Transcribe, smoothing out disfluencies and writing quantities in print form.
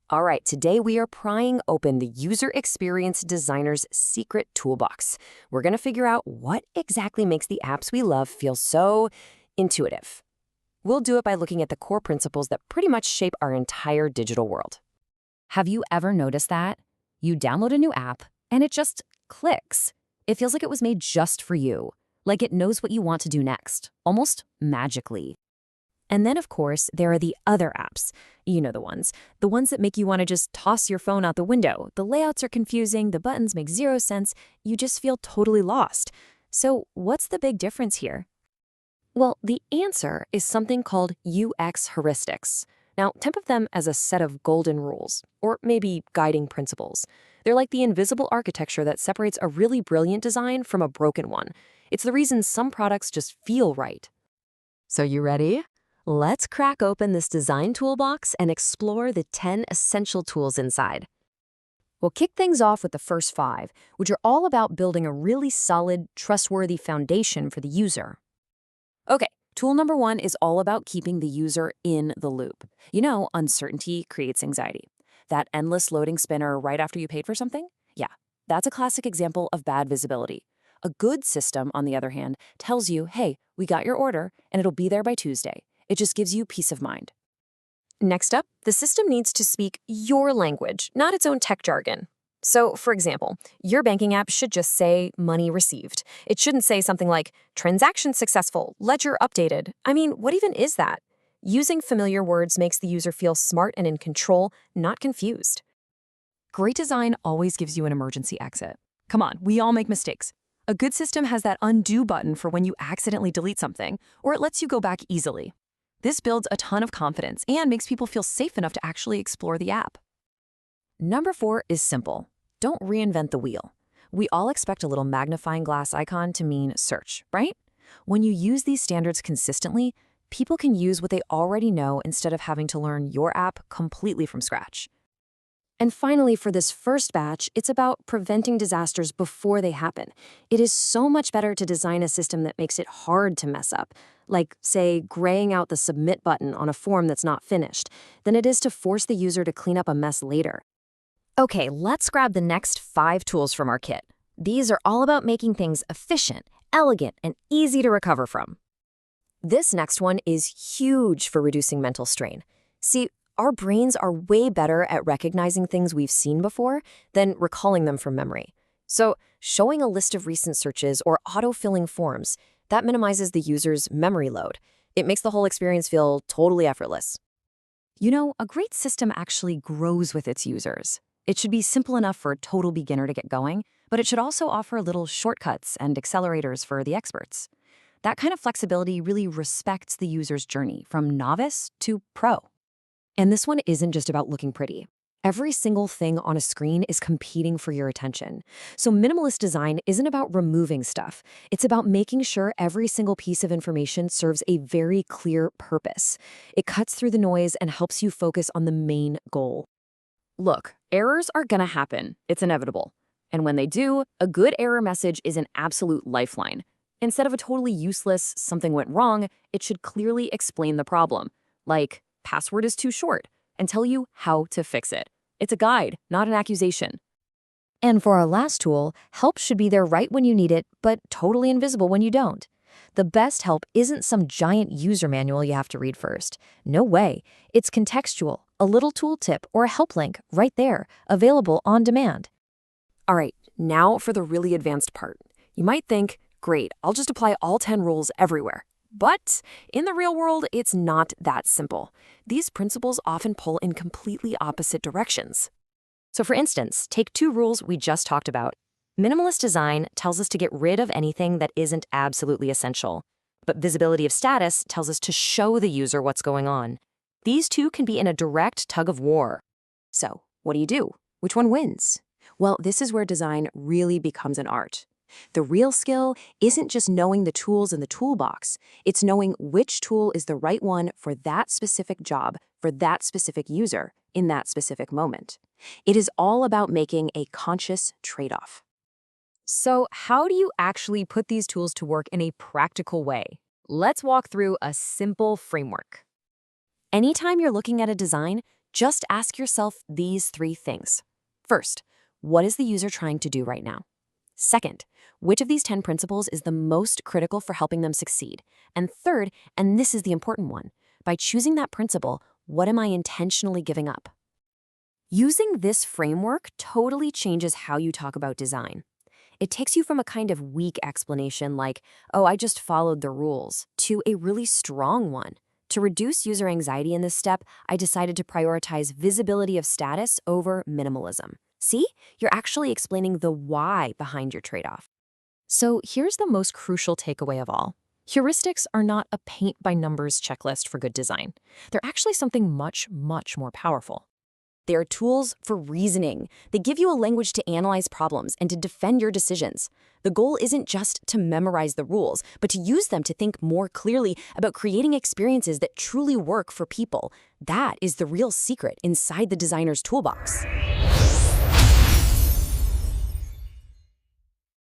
All right, today we are prying open the user experience designer's secret toolbox. We're going to figure out what exactly makes the apps we love feel so intuitive. We'll do it by looking at the core principles that pretty much shape our entire digital world. Have you ever noticed that? You download a new app, and it just clicks. It feels like it was made just for you, like it knows what you want to do next, almost magically. And then, of course, there are the other apps. You know the ones that make you want to just toss your phone out the window. The layouts are confusing, the buttons make zero sense, you just feel totally lost. So what's the big difference here? Well, the answer is something called UX heuristics. Now, think of them as a set of golden rules, or maybe guiding principles. They're like the invisible architecture that separates a really brilliant design from a broken one. It's the reason some products just feel right. So you ready? Let's crack open this design toolbox and explore the 10 essential tools inside. We'll kick things off with the first 5, which are all about building a really solid, trustworthy foundation for the user. Okay, tool number 1 is all about keeping the user in the loop. You know, uncertainty creates anxiety. That endless loading spinner right after you paid for something? Yeah, that's a classic example of bad visibility. A good system, on the other hand, tells you, hey, we got your order, and it'll be there by Tuesday. It just gives you peace of mind. Next up, the system needs to speak your language, not its own tech jargon. So, for example, your banking app should just say money received. It shouldn't say something like transaction successful, ledger updated. I mean, what even is that? Using familiar words makes the user feel smart and in control, not confused. Great design always gives you an emergency exit. Come on, we all make mistakes. A good system has that undo button for when you accidentally delete something, or it lets you go back easily. This builds a ton of confidence and makes people feel safe enough to actually explore the app. Number 4 is simple. Don't reinvent the wheel. We all expect a little magnifying glass icon to mean search, right? When you use these standards consistently, people can use what they already know instead of having to learn your app completely from scratch. And finally, for this first batch, it's about preventing disasters before they happen. It is so much better to design a system that makes it hard to mess up, like, say, graying out the submit button on a form that's not finished, than it is to force the user to clean up a mess later. Okay, let's grab the next 5 tools from our kit. These are all about making things efficient, elegant, and easy to recover from. This next one is huge for reducing mental strain. See, our brains are way better at recognizing things we've seen before than recalling them from memory. So, showing a list of recent searches or auto-filling forms, that minimizes the user's memory load. It makes the whole experience feel totally effortless. You know, a great system actually grows with its users. It should be simple enough for a total beginner to get going, but it should also offer little shortcuts and accelerators for the experts. That kind of flexibility really respects the user's journey from novice to pro. And this one isn't just about looking pretty. Every single thing on a screen is competing for your attention. So minimalist design isn't about removing stuff. It's about making sure every single piece of information serves a very clear purpose. It cuts through the noise and helps you focus on the main goal. Look, errors are gonna happen. It's inevitable. And when they do, a good error message is an absolute lifeline. Instead of a totally useless "something went wrong," it should clearly explain the problem. Like, password is too short, and tell you how to fix it. It's a guide, not an accusation. And for our last tool, help should be there right when you need it, but totally invisible when you don't. The best help isn't some giant user manual you have to read first. No way. It's contextual, a little tooltip, or a help link right there, available on demand. All right, now for the really advanced part. You might think, great, I'll just apply all 10 rules everywhere. But in the real world, it's not that simple. These principles often pull in completely opposite directions. So for instance, take 2 rules we just talked about. Minimalist design tells us to get rid of anything that isn't absolutely essential. But visibility of status tells us to show the user what's going on. These 2 can be in a direct tug of war. So what do? Which one wins? Well, this is where design really becomes an art. The real skill isn't just knowing the tools in the toolbox. It's knowing which tool is the right one for that specific job, for that specific user, in that specific moment. It is all about making a conscious trade-off. So how do you actually put these tools to work in a practical way? Let's walk through a simple framework. Anytime you're looking at a design, Just ask yourself these 3 things. First, what is the user trying to do right now? Second, which of these 10 principles is the most critical for helping them succeed? And third, and this is the important one, by choosing that principle, what am I intentionally giving up? Using this framework totally changes how you talk about design. It takes you from a kind of weak explanation like, oh, I just followed the rules, to a really strong one. To reduce user anxiety in this step, I decided to prioritize visibility of status over minimalism. See, you're actually explaining the why behind your trade-off. So here's the most crucial takeaway of all. Heuristics are not a paint-by-numbers checklist for good design. They're actually something much, much more powerful. They are tools for reasoning. They give you a language to analyze problems and to defend your decisions. The goal isn't just to memorize the rules, but to use them to think more clearly about creating experiences that truly work for people. That is the real secret inside the designer's toolbox.